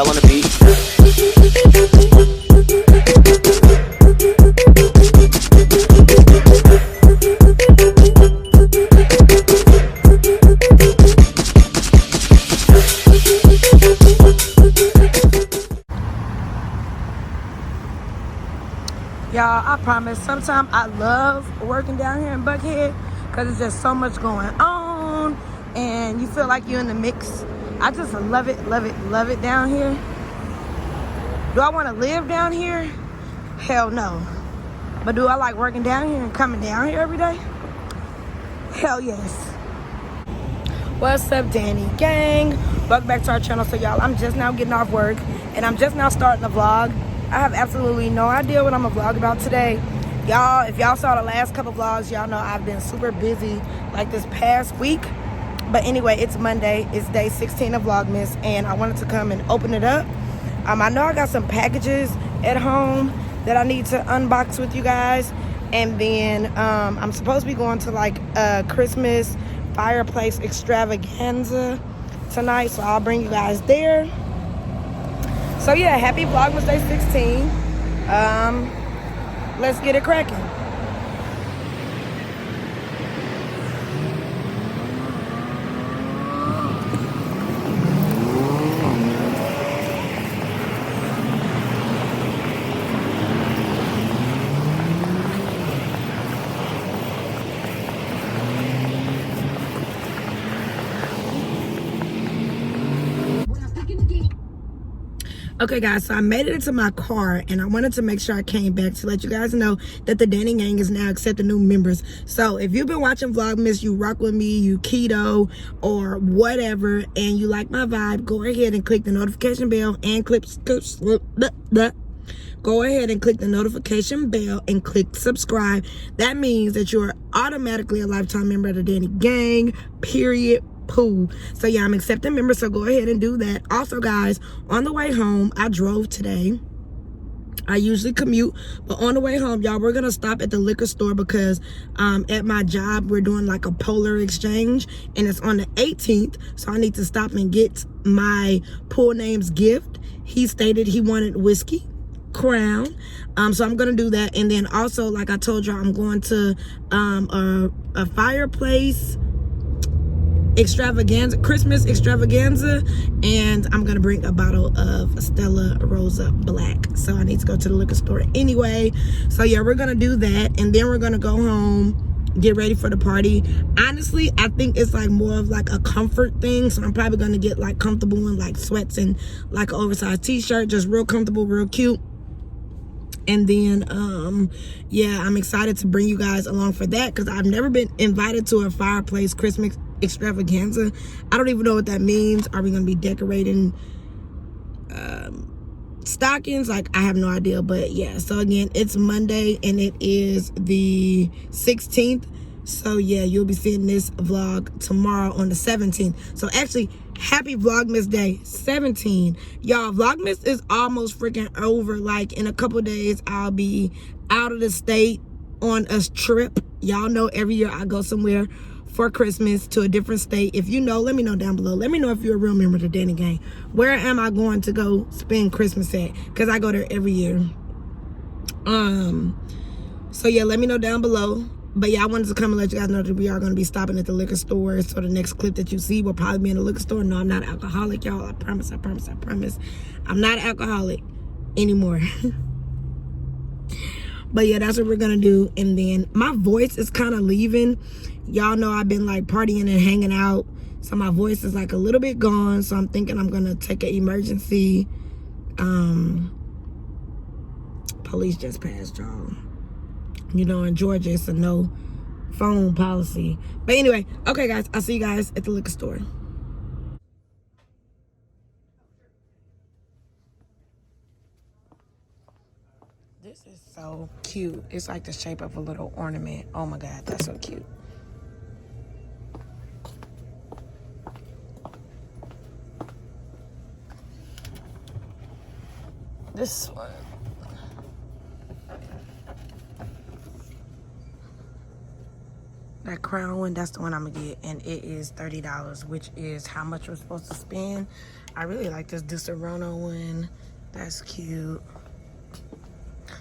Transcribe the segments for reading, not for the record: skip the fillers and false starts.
I wanna be. Y'all, I promise, sometimes I love working down here in Buckhead because it's just so much going on and you feel like you're in the mix. I just love it down here. Do I want to live down here? Hell no. But do I like working down here and coming down here every day? Hell yes. What's up, Danny gang? Welcome back to our channel. So y'all, I'm just now getting off work and I'm just now starting the vlog. I have absolutely no idea what I'm gonna vlog about today. Y'all, if y'all saw the last couple vlogs, y'all know I've been super busy like this past week. But anyway, it's Monday. It's day 16 of Vlogmas and I wanted to come and open it up. I know I got some packages at home that I need to unbox with you guys. And then I'm supposed to be going to like a Christmas Fireplace Extravaganza tonight. So I'll bring you guys there. So yeah, happy Vlogmas Day 16. Let's get it cracking. Okay guys, so I made it into my car and I wanted to make sure I came back to let you guys know that the Danny Gang is now accepting new members. So if you've been watching Vlogmas, you rock with me, you keto or whatever, and you like my vibe, go ahead and click the notification bell and go ahead and click the notification bell and click subscribe. That means that you're automatically a lifetime member of the Danny Gang, period. Pool. So yeah, I'm accepting members, so go ahead and do that. Also guys, on the way home, I drove today. I usually commute, but on the way home, y'all, we're gonna stop at the liquor store because at my job we're doing like a polar exchange and it's on the 18th, so I need to stop and get my pool name's gift. He stated he wanted whiskey Crown, so I'm gonna do that. And then also, like I told y'all, I'm going to a Fireplace Extravaganza, Christmas Extravaganza, and I'm gonna bring a bottle of Stella Rosa Black. So I need to go to the liquor store anyway. So yeah, we're gonna do that, and then we're gonna go home, get ready for the party. Honestly, I think it's like more of like a comfort thing, so I'm probably gonna get like comfortable in like sweats and like an oversized t-shirt, just real comfortable, real cute. And then yeah, I'm excited to bring you guys along for that because I've never been invited to a Fireplace Christmas Extravaganza. I don't even know what that means. Are we gonna be decorating stockings? Like, I have no idea. But yeah, so again, it's Monday and it is the 16th. So yeah, you'll be seeing this vlog tomorrow on the 17th. So actually, happy Vlogmas Day 17. Y'all, Vlogmas is almost freaking over. Like, in a couple days, I'll be out of the state on a trip. Y'all know every year I go somewhere for Christmas to a different state. If you know, let me know down below. Let me know if you're a real member of the Danny Gang. Where am I going to go spend Christmas at? Because I go there every year. So yeah, let me know down below. But yeah, I wanted to come and let you guys know that we are going to be stopping at the liquor store. So the next clip that you see will probably be in the liquor store. No, I'm not alcoholic, y'all. I promise. I'm not alcoholic anymore. But yeah, that's what we're going to do. And then my voice is kind of leaving. Y'all know I've been like partying and hanging out. So my voice is like a little bit gone. So I'm thinking I'm going to take an emergency. Police just passed, y'all. You know, in Georgia, it's a no phone policy. But anyway, okay, guys, I'll see you guys at the liquor store. This is so cute. It's like the shape of a little ornament. Oh my God, that's so cute. This one. That crown one, that's the one I'm gonna get, and it is $30, which is how much we're supposed to spend. I really like this Disaronno one. That's cute.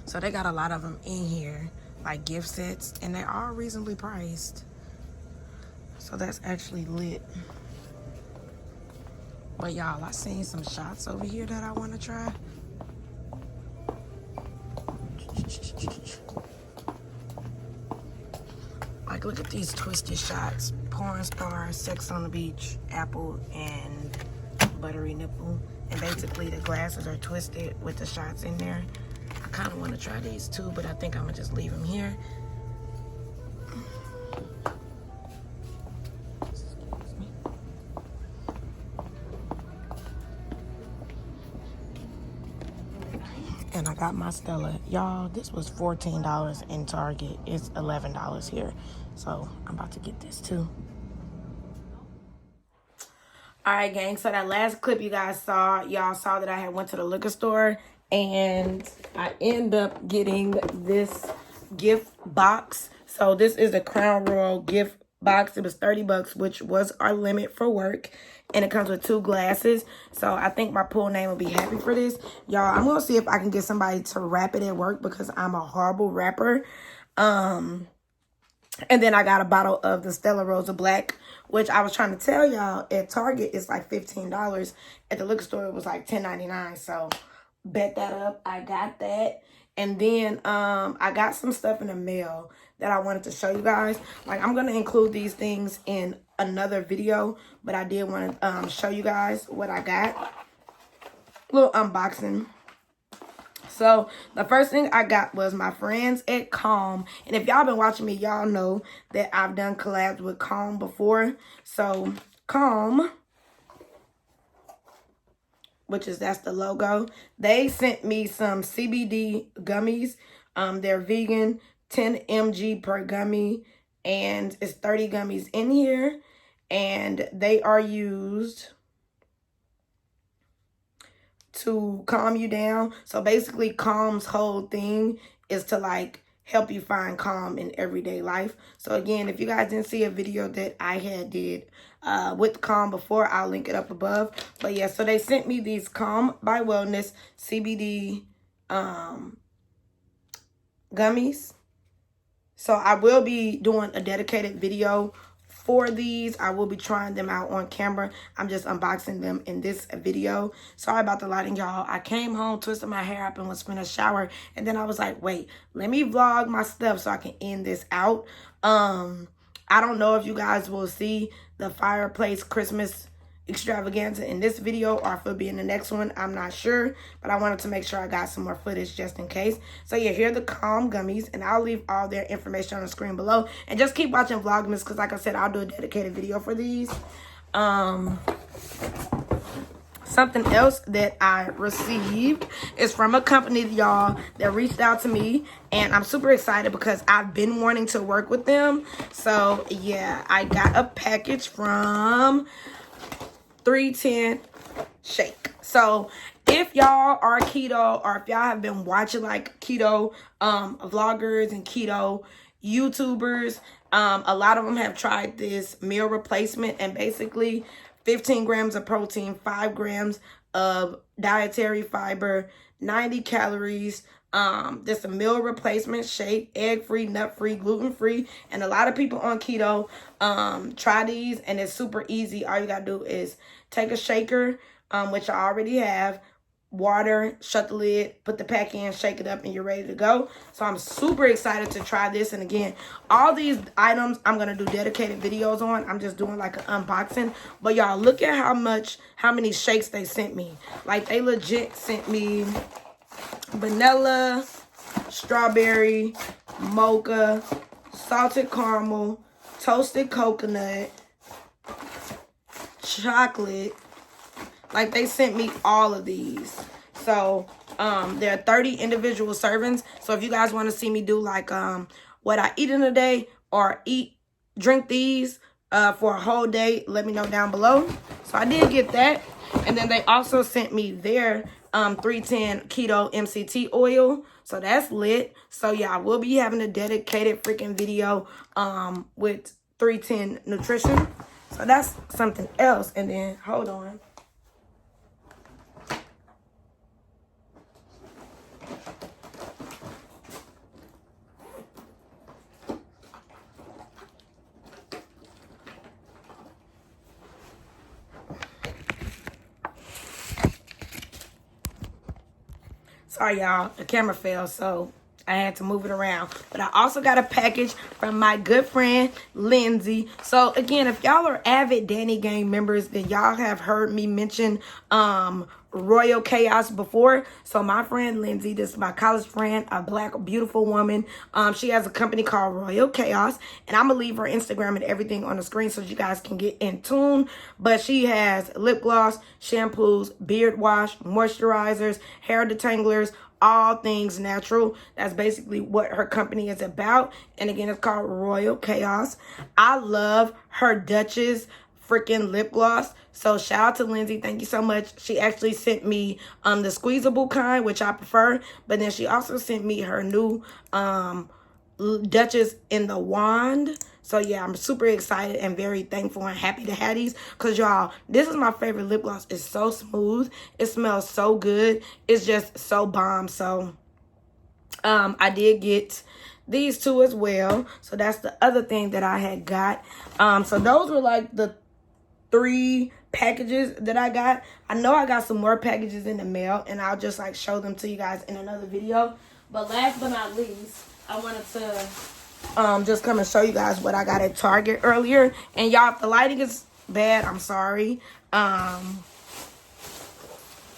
So they got a lot of them in here, like gift sets, and they're all reasonably priced. So that's actually lit. But y'all, I seen some shots over here that I want to try. Like, look at these twisted shots. Porn star, sex on the beach, apple, and buttery nipple. And basically the glasses are twisted with the shots in there. I kind of want to try these too, but I think I'm going to just leave them here. And I got my Stella. Y'all, this was $14 in Target. It's $11 here. So I'm about to get this too. All right, gang. So that last clip you guys saw, y'all saw that I had went to the liquor store and I end up getting this gift box. So this is a Crown Royal gift box. It was $30, which was our limit for work. And it comes with 2 glasses. So I think my pool name will be happy for this. Y'all, I'm going to see if I can get somebody to wrap it at work because I'm a horrible wrapper. And then I got a bottle of the Stella Rosa Black, which I was trying to tell y'all at Target it's like $15. At the liquor store it was like $10.99. So bet that up. I got that. And then I got some stuff in the mail that I wanted to show you guys. Like, I'm going to include these things in another video, but I did want to show you guys what I got. Little unboxing. So the first thing I got was my friends at Calm. And if y'all been watching me, y'all know that I've done collabs with Calm before. So Calm, that's the logo. They sent me some CBD gummies. They're vegan, 10 mg per gummy, and it's 30 gummies in here. And they are used to calm you down. So basically Calm's whole thing is to like help you find calm in everyday life. So again, if you guys didn't see a video that I had did with Calm before, I'll link it up above. But yeah, so they sent me these Calm by Wellness CBD gummies. So I will be doing a dedicated video for these. I will be trying them out on camera. I'm just unboxing them in this video. Sorry about the lighting, y'all. I came home, twisted my hair up, and was finna shower. And then I was like, wait, let me vlog my stuff so I can end this out. I don't know if you guys will see the Fireplace Christmas Extravaganza in this video or if it'll be in the next one. I'm not sure, but I wanted to make sure I got some more footage just in case. So yeah, here are the Calm gummies, and I'll leave all their information on the screen below. And just keep watching Vlogmas because, like I said, I'll do a dedicated video for these. Something else that I received is from a company, y'all, that reached out to me, and I'm super excited because I've been wanting to work with them. So yeah, I got a package from 310 Shake. So if y'all are keto, or if y'all have been watching like keto vloggers and keto YouTubers, a lot of them have tried this meal replacement, and basically 15 grams of protein, 5 grams of dietary fiber, 90 calories. This a meal replacement shake, egg-free, nut-free, gluten-free. And a lot of people on keto try these, and it's super easy. All you gotta do is take a shaker, which I already have, water, shut the lid, put the pack in, shake it up, and you're ready to go. So I'm super excited to try this. And again, all these items I'm gonna do dedicated videos on. I'm just doing like an unboxing. But y'all, look at how many shakes they sent me. Like, they legit sent me vanilla, strawberry, mocha, salted caramel, toasted coconut, chocolate. Like, they sent me all of these. So there are 30 individual servings. So if you guys want to see me do like what I eat in a day, or drink these for a whole day, let me know down below. So I did get that. And then they also sent me their 310 Keto MCT oil. So that's lit. So yeah, I will be having a dedicated freaking video with 310 nutrition. So that's something else. And then hold on. Sorry, y'all. The camera fell, so I had to move it around. But I also got a package from my good friend, Lindsay. So, again, if y'all are avid Danny Gang members, then y'all have heard me mention Royal Chaos before. So, my friend, Lindsay, this is my college friend, a black, beautiful woman. She has a company called Royal Chaos. And I'm going to leave her Instagram and everything on the screen so you guys can get in tune. But she has lip gloss, shampoos, beard wash, moisturizers, hair detanglers, all things natural. That's basically what her company is about. And again, it's called Royal Chaos. I love her Duchess freaking lip gloss. So shout out to Lindsay. Thank you so much. She actually sent me the squeezable kind, which I prefer. But then she also sent me her new Duchess in the wand. So yeah, I'm super excited and very thankful and happy to have these. Because y'all, this is my favorite lip gloss. It's so smooth. It smells so good. It's just so bomb. So I did get these two as well. So that's the other thing that I had got. So those were like the 3 packages that I got. I know I got some more packages in the mail. And I'll just like show them to you guys in another video. But last but not least, I wanted to just come and show you guys what I got at Target earlier. And y'all, if the lighting is bad, I'm sorry.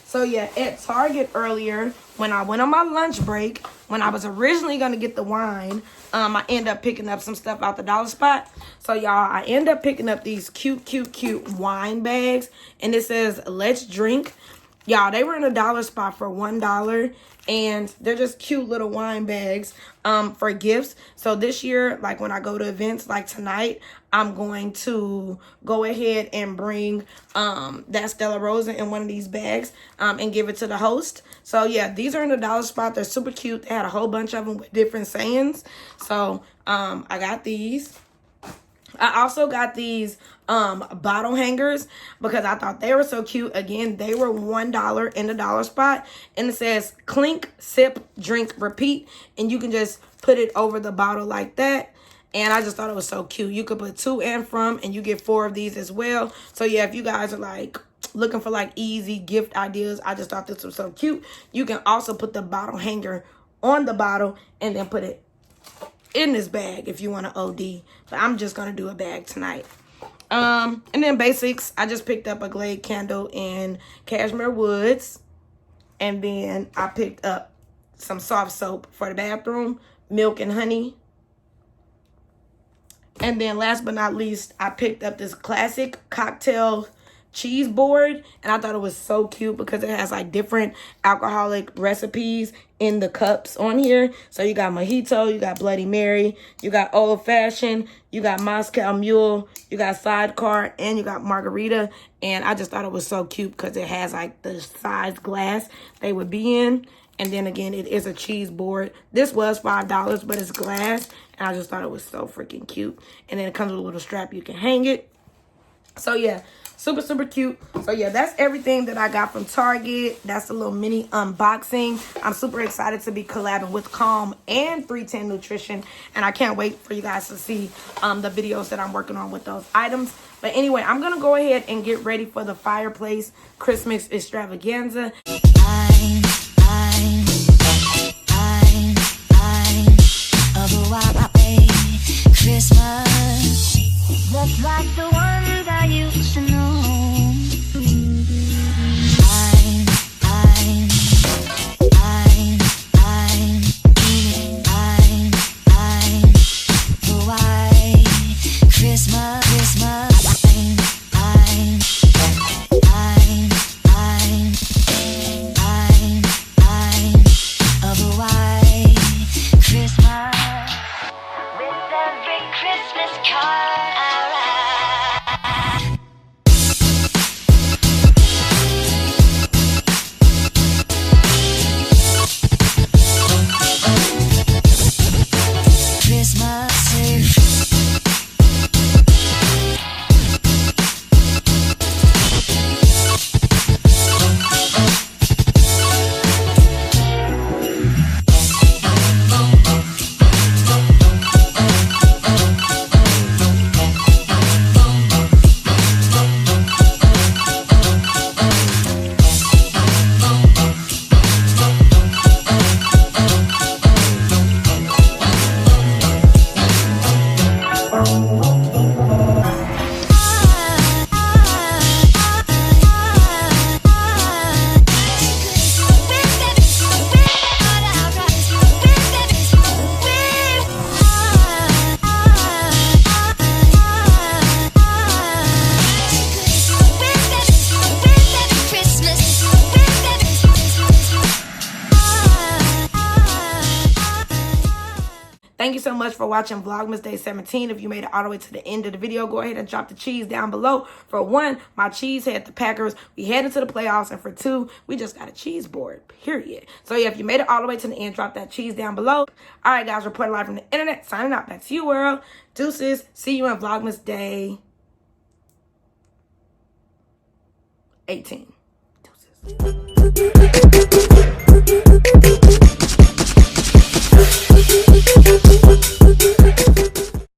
So yeah, at Target earlier, when I went on my lunch break, when I was originally going to get the wine, I ended up picking up some stuff out the dollar spot. So y'all, I ended up picking up these cute wine bags. And it says, let's drink. Y'all, they were in a dollar spot for $1. And they're just cute little wine bags for gifts. So this year, like when I go to events like tonight, I'm going to go ahead and bring that Stella Rosa in one of these bags and give it to the host. So yeah, these are in the dollar spot. They're super cute. They had a whole bunch of them with different sayings. So I got these. I also got these bottle hangers because I thought they were so cute. Again, they were $1 in the dollar spot. And it says clink, sip, drink, repeat. And you can just put it over the bottle like that. And I just thought it was so cute. You could put 2 and from, and you get 4 of these as well. So yeah, if you guys are like looking for like easy gift ideas, I just thought this was so cute. You can also put the bottle hanger on the bottle and then put it in this bag if you want to OD. But I'm just going to do a bag tonight. And then basics, I just picked up a Glade candle in Cashmere Woods. And then I picked up some soft soap for the bathroom, milk and honey. And then last but not least, I picked up this classic cocktail cheese board. And I thought it was so cute because it has like different alcoholic recipes in the cups on here. So you got mojito, you got Bloody Mary, you got old fashioned, you got Moscow Mule, you got sidecar, and you got margarita. And I just thought it was so cute because it has like the size glass they would be in. And then again, it is a cheese board. This was $5, but it's glass. And I just thought it was so freaking cute. And then it comes with a little strap you can hang it. So yeah, super cute. So yeah, that's everything that I got from Target. That's a little mini unboxing. I'm super excited to be collabing with Calm and 310 Nutrition. And I can't wait for you guys to see the videos that I'm working on with those items. But anyway, I'm going to go ahead and get ready for the Fireplace Christmas Extravaganza. Christmas looks like the one that you used to know. Thank you so much for watching Vlogmas Day 17. If you made it all the way to the end of the video, go ahead and drop the cheese down below. For 1, my cheese had the Packers. We headed to the playoffs. And for 2, we just got a cheese board, period. So yeah, if you made it all the way to the end, drop that cheese down below. All right, guys, reporting live from the internet. Signing out. Back to you, world. Deuces. See you in Vlogmas Day 18. Deuces.